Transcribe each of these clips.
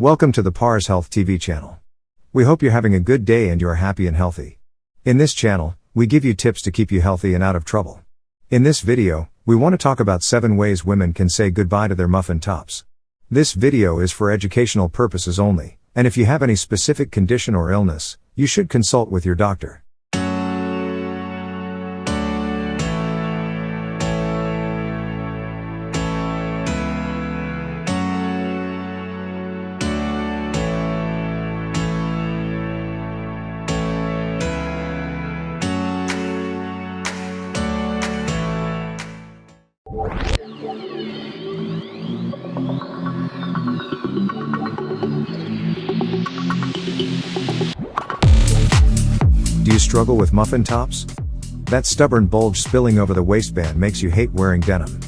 Welcome to the parshealthTV channel. We hope you're having a good day and you are happy and healthy. In this channel, we give you tips to keep you healthy and out of trouble. In this video, we want to talk about 7 ways women can say goodbye to their muffin tops. This video is for educational purposes only, and if you have any specific condition or illness, you should consult with your doctor. Do you struggle with muffin tops? That stubborn bulge spilling over the waistband makes you hate wearing denim.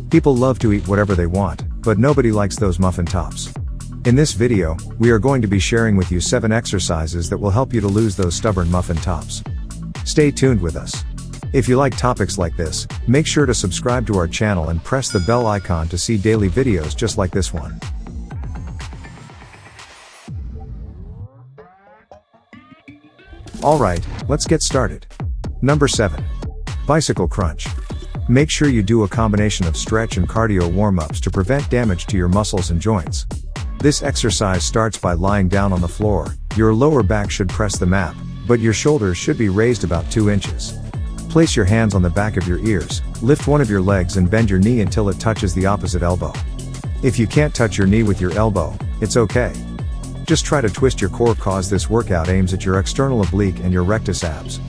People love to eat whatever they want, but nobody likes those muffin tops. In this video, we are going to be sharing with you 7 exercises that will help you to lose those stubborn muffin tops. Stay tuned with us. If you like topics like this, make sure to subscribe to our channel and press the bell icon to see daily videos just like this one. Alright, let's get started. Number 7. Bicycle crunch. Make sure you do a combination of stretch and cardio warm-ups to prevent damage to your muscles and joints. This exercise starts by lying down on the floor. Your lower back should press the mat, but your shoulders should be raised about 2 inches. Place your hands on the back of your ears, lift one of your legs and bend your knee until it touches the opposite elbow. If you can't touch your knee with your elbow, it's okay. Just try to twist your core cause this workout aims at your external oblique and your rectus abs.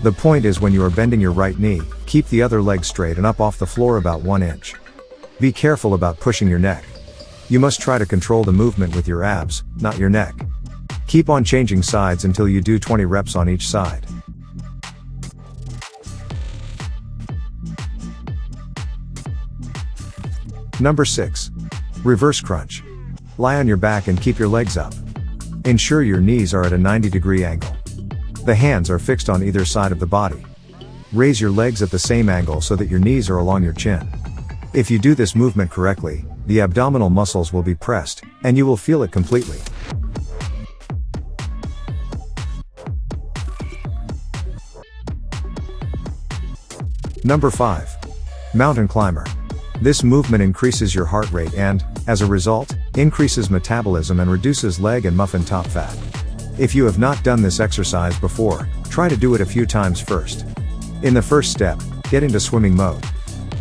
The point is when you are bending your right knee, keep the other leg straight and up off the floor about 1 inch. Be careful about pushing your neck. You must try to control the movement with your abs, not your neck. Keep on changing sides until you do 20 reps on each side. Number 6. Reverse crunch. Lie on your back and keep your legs up. Ensure your knees are at a 90-degree angle. The hands are fixed on either side of the body. Raise your legs at the same angle so that your knees are along your chin. If you do this movement correctly, the abdominal muscles will be pressed, and you will feel it completely. Number 5. Mountain climber. This movement increases your heart rate and, as a result, increases metabolism and reduces leg and muffin top fat. If you have not done this exercise before, try to do it a few times first. In the first step, get into swimming mode.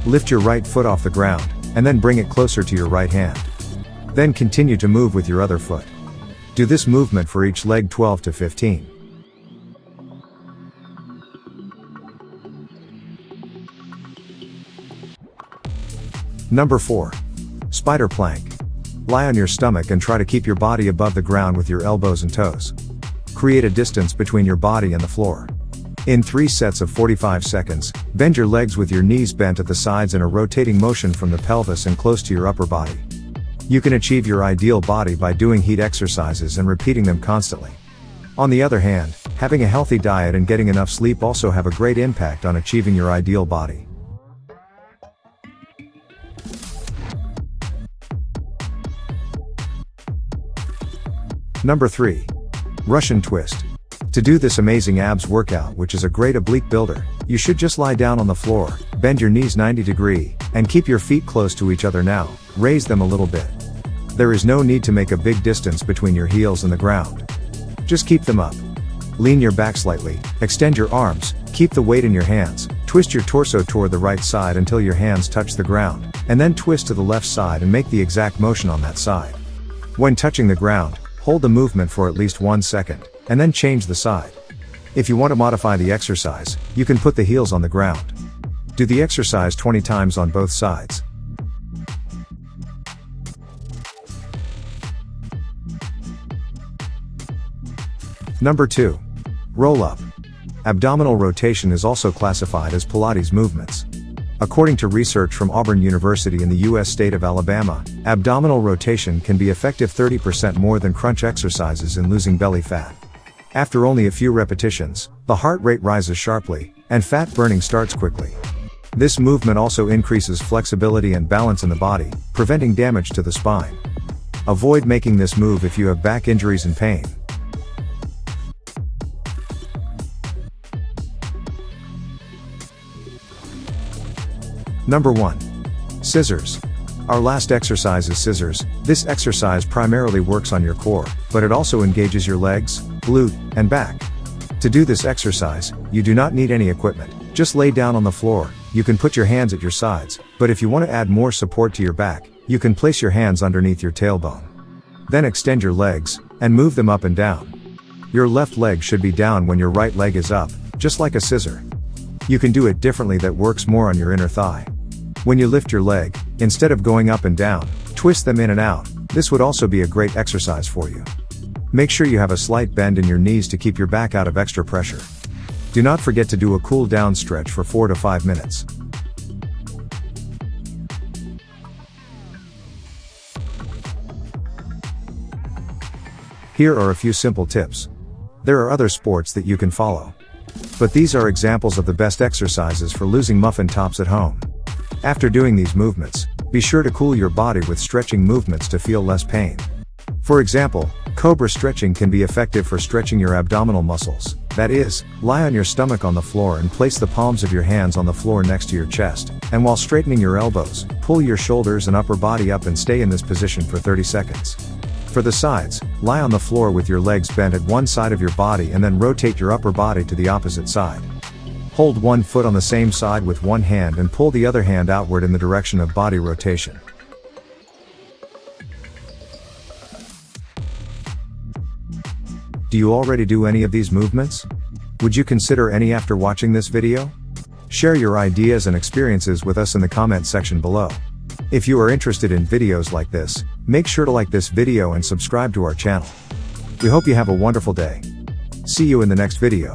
Lift your right foot off the ground, and then bring it closer to your right hand. Then continue to move with your other foot. Do this movement for each leg 12 to 15. Number 4. Spider plank. Lie on your stomach and try to keep your body above the ground with your elbows and toes. Create a distance between your body and the floor. In 3 sets of 45 seconds, bend your legs with your knees bent at the sides in a rotating motion from the pelvis and close to your upper body. You can achieve your ideal body by doing heat exercises and repeating them constantly. On the other hand, having a healthy diet and getting enough sleep also have a great impact on achieving your ideal body. Number 3. Russian twist. To do this amazing abs workout, which is a great oblique builder, you should just lie down on the floor, bend your knees 90°, and keep your feet close to each other now, raise them a little bit. There is no need to make a big distance between your heels and the ground. Just keep them up. Lean your back slightly, extend your arms, keep the weight in your hands, twist your torso toward the right side until your hands touch the ground, and then twist to the left side and make the exact motion on that side. When touching the ground, hold the movement for at least 1 second, and then change the side. If you want to modify the exercise, you can put the heels on the ground. Do the exercise 20 times on both sides. Number 2. Roll up. Abdominal rotation is also classified as Pilates movements. According to research from Auburn University in the U.S. state of Alabama, abdominal rotation can be effective 30% more than crunch exercises in losing belly fat. After only a few repetitions, the heart rate rises sharply, and fat burning starts quickly. This movement also increases flexibility and balance in the body, preventing damage to the spine. Avoid making this move if you have back injuries and pain. Number 1. Scissors. Our last exercise is scissors. This exercise primarily works on your core, but it also engages your legs, glute, and back. To do this exercise, you do not need any equipment. Just lay down on the floor. You can put your hands at your sides, but if you want to add more support to your back, you can place your hands underneath your tailbone. Then extend your legs, and move them up and down. Your left leg should be down when your right leg is up, just like a scissor. You can do it differently that works more on your inner thigh. When you lift your leg, instead of going up and down, twist them in and out. This would also be a great exercise for you. Make sure you have a slight bend in your knees to keep your back out of extra pressure. Do not forget to do a cool down stretch for 4 to 5 minutes. Here are a few simple tips. There are other sports that you can follow, but these are examples of the best exercises for losing muffin tops at home. After doing these movements, be sure to cool your body with stretching movements to feel less pain. For example, cobra stretching can be effective for stretching your abdominal muscles. That is, lie on your stomach on the floor and place the palms of your hands on the floor next to your chest, and while straightening your elbows, pull your shoulders and upper body up and stay in this position for 30 seconds. For the sides, lie on the floor with your legs bent at one side of your body and then rotate your upper body to the opposite side. Hold one foot on the same side with one hand and pull the other hand outward in the direction of body rotation. Do you already do any of these movements? Would you consider any after watching this video? Share your ideas and experiences with us in the comment section below. If you are interested in videos like this, make sure to like this video and subscribe to our channel. We hope you have a wonderful day. See you in the next video.